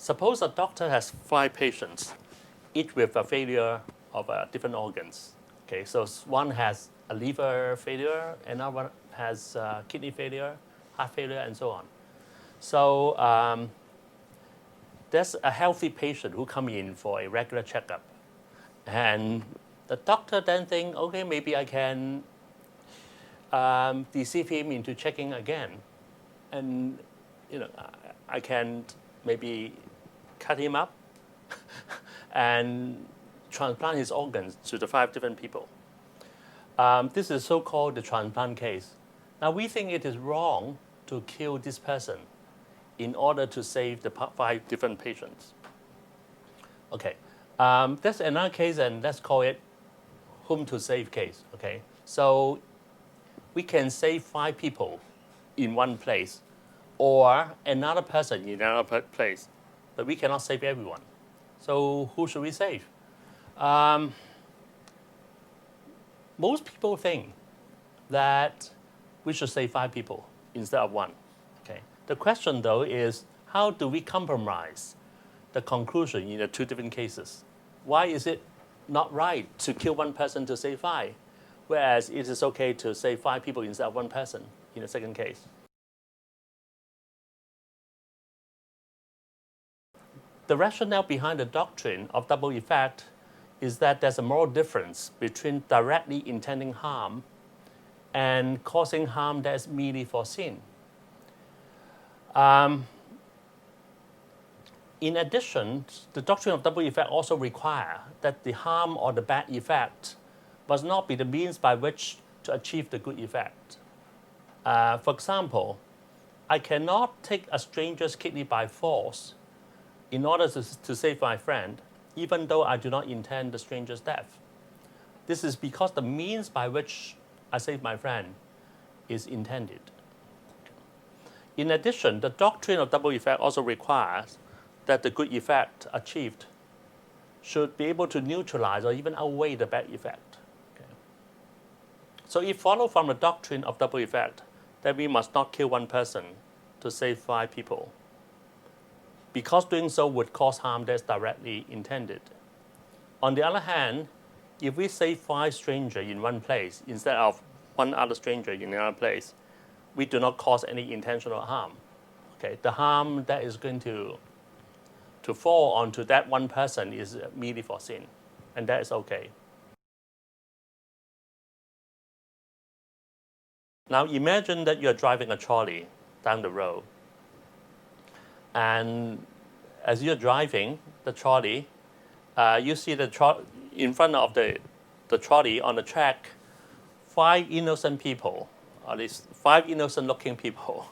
suppose a doctor has 5 patients, each with a failure of different organs. Okay, so one has a liver failure, another one has kidney failure, heart failure, and so on. So there's a healthy patient who come in for a regular checkup, and the doctor then think, okay, maybe I can deceive him into checking again, and I can maybe cut him up and transplant his organs to the 5 different people. This is so-called the transplant case. Now we think it is wrong to kill this person in order to save the 5 different patients. Okay, that's another case, and let's call it whom to save case. Okay, so we can save 5 people in one place, or another person in another place, but we cannot save everyone. So who should we save? Most people think that we should save 5 people instead of 1. Okay. The question, though, is how do we compromise the conclusion in the 2 different cases? Why is it not right to kill 1 person to save 5, whereas it is okay to save 5 people instead of 1 person in the second case? The rationale behind the doctrine of double effect is that there's a moral difference between directly intending harm and causing harm that is merely foreseen. In addition, the doctrine of double effect also requires that the harm or the bad effect must not be the means by which to achieve the good effect. For example, I cannot take a stranger's kidney by force in order to save my friend, even though I do not intend the stranger's death. This is because the means by which I save my friend is intended. In addition, the doctrine of double effect also requires that the good effect achieved should be able to neutralize or even outweigh the bad effect. Okay. So it follows from the doctrine of double effect that we must not kill 1 person to save 5 people, because doing so would cause harm that's directly intended. On the other hand, if we save 5 strangers in one place instead of 1 other stranger in another place, we do not cause any intentional harm. Okay, the harm that is going to fall onto that 1 person is merely foreseen, and that is okay. Now imagine that you're driving a trolley down the road, and as you're driving the trolley, you see in front of the trolley on the track, 5 innocent people, at least 5 innocent-looking people,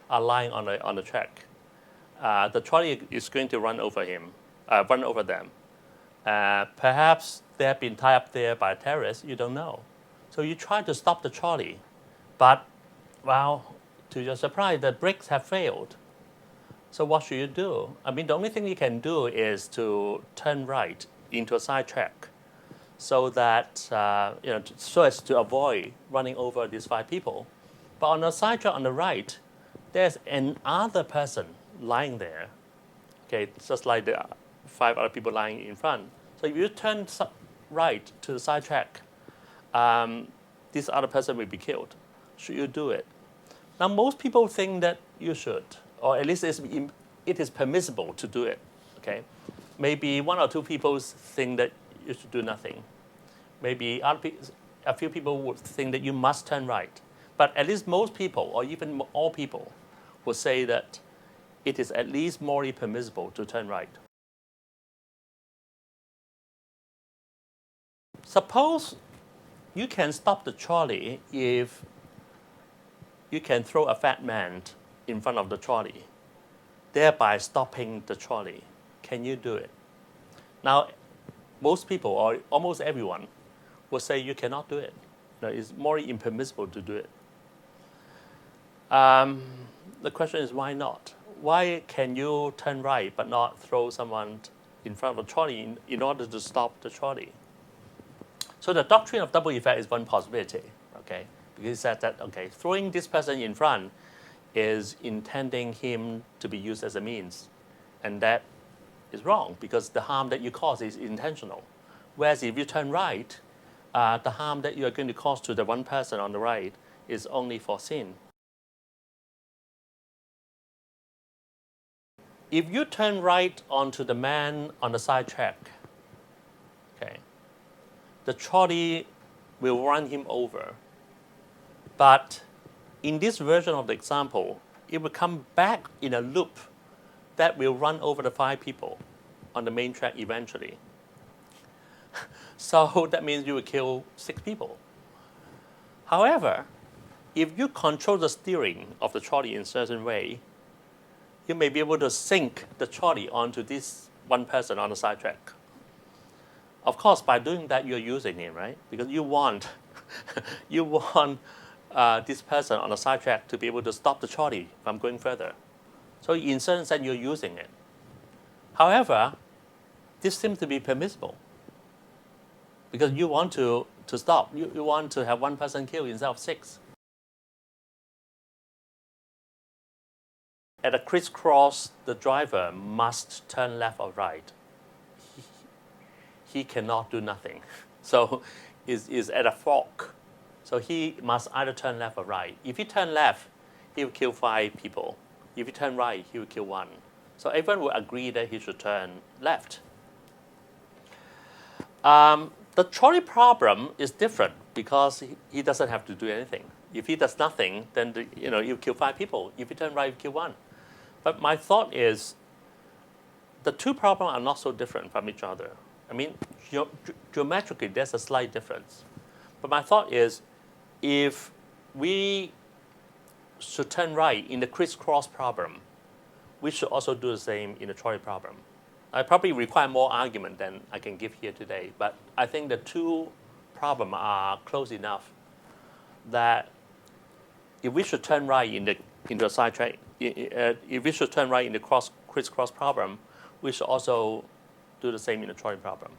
are lying on the track. The trolley is going to run over them. Perhaps they have been tied up there by terrorists. You don't know. So you try to stop the trolley, but, well, to your surprise, the brakes have failed. So what should you do? I mean, the only thing you can do is to turn right into a side track, so that so as to avoid running over these 5 people. But on the side track on the right, there's another person lying there. Okay, just like the 5 other people lying in front. So if you turn right to the side track, this other person will be killed. Should you do it? Now, most people think that you should, or at least it is permissible to do it. Okay, maybe 1 or 2 people think that you should do nothing. Maybe a few people would think that you must turn right. But at least most people, or even all people, would say that it is at least morally permissible to turn right. Suppose you can stop the trolley if you can throw a fat man in front of the trolley, thereby stopping the trolley. Can you do it? Now, most people, or almost everyone, will say you cannot do it. It's morally impermissible to do it. The question is, why not? Why can you turn right but not throw someone in front of the trolley in order to stop the trolley? So the doctrine of double effect is one possibility, okay? Because it says that, okay, throwing this person in front is intending him to be used as a means, and that is wrong because the harm that you cause is intentional. Whereas if you turn right, the harm that you are going to cause to the one person on the right is only foreseen. If you turn right onto the man on the side track, okay, the trolley will run him over. But in this version of the example, it will come back in a loop that will run over the 5 people on the main track eventually. So that means you will kill 6 people. However, if you control the steering of the trolley in a certain way, you may be able to sink the trolley onto this one person on the side track. Of course, by doing that, you're using it, right? Because you want, this person on the side track to be able to stop the trolley from going further. So in a certain sense, you're using it. However, this seems to be permissible because you want to stop. You want to have one person killed instead of 6. At a crisscross, the driver must turn left or right. He cannot do nothing. So is at a fork. So he must either turn left or right. If he turn left, he will kill 5 people. If he turn right, he will kill 1. So everyone will agree that he should turn left. The trolley problem is different because he doesn't have to do anything. If he does nothing, then you kill 5 people. If you turn right, you kill 1. But my thought is, the 2 problems are not so different from each other. I mean, geometrically, there's a slight difference. But my thought is, if we should turn right in the crisscross problem, we should also do the same in the trolley problem. I probably require more argument than I can give here today, but I think the 2 problems are close enough that if we should turn right into a side track, if we should turn right in the crisscross problem, we should also do the same in the trolley problem.